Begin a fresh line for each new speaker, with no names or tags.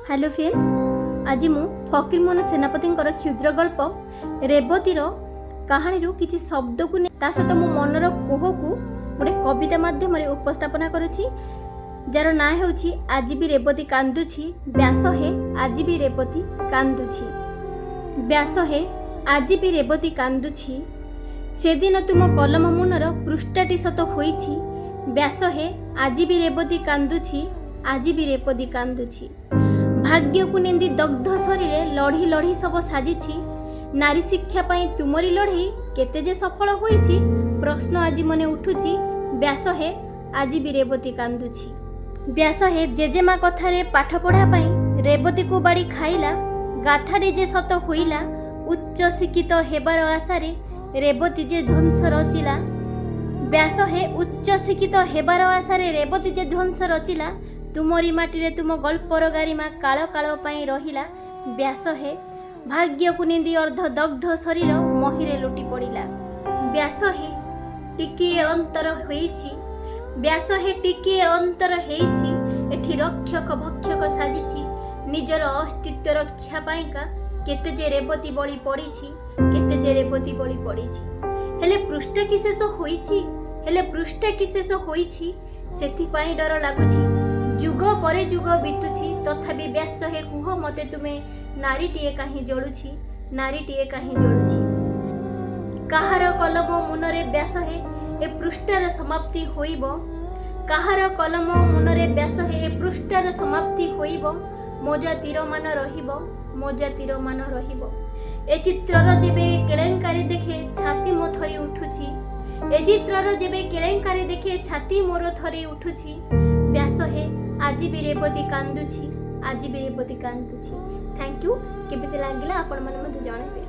Hello friends, आज मु फकीरमोहन सेनापति क्षुद्र गल्प रेवतीर कहानी किसी शब्द को ता सहित मो मनर कोह को गोटे कविता माध्यम उपस्थापना करुछि जार ना हेउछि आज भी रेवती कांदुछि। व्यास हे आज भी रेवती कांदुछि। व्यास हे आज भी रेवती कांदुछि। से दिन तुम कलम मुनर पृष्ठाटी सत होइछि। व्यास हे आज भी रेवती कांदुछि। आज भी रेवती कांदुछि। भाग्य को निंदी दग्ध शरीर लढ़ी लढ़ी सब साजिछि। नारी शिक्षा पाई तुमरी लढ़ई केते जे सफल होइछि। प्रश्न आज मने उठुछि। व्यास हे आज भी रेवती कांदुछि। व्यास हे जेजेमा कथारे पाठ पढ़ा पाई रेवती को बाड़ी खाइला। गाथाडी जे सत होइला। उच्च शिक्षित हेबार आशारे रेवती जे ध्वंस रचिला। व्यास हे उच्च शिक्षित हेबार आशारे रेवती जे ध्वंस रचिला। तुमरी माटी तुम गल्पर गारिमा काल काल पाई रहिला। व्यास हे भाग्य को निंदी अर्ध दग्ध शरीर महीरे लुटी पड़िला। व्यास हे टिकिए अंतर होइछि। व्यास हे टिकिए अंतर हेइछि। एठी रक्षक भक्षक साजिछि। निजर अस्तित्व रक्षा पाइका केते जे रेवती बळी पड़िछि। केते जे रेवती बळी पड़िछि। हेले पृष्ठ की शेष होइछि। हेले पृष्ठ की शेष होइछि। सेथि पाई डर लागुछि। जुग परे जुग बीतुछि तथापि व्यास हे कुह मते तुमे नारीटीए काहे जळुछि। नारीटीए काहे जळुछि। काहार कलम मुनरे व्यास हे ए पृष्ठार समाप्ति होइबो। काहार कलम मुनरे व्यास हे ए पृष्ठार समाप्ति होइबो। मोजा तीरमान रहिबो। मोजा तीरमान रहिबो। ए चित्रर जेबे केलेंकारी देखे छाती मो थरी उठुछि। ए चित्रर जेबे केलेंकारी देखे छाती मोर थरी उठुछि। व्यास हे आज भी रेवती कांदुछि। आज भी रेवती कांदुछि। Thank you. केबे लागला आपण मन मते जणाइबे।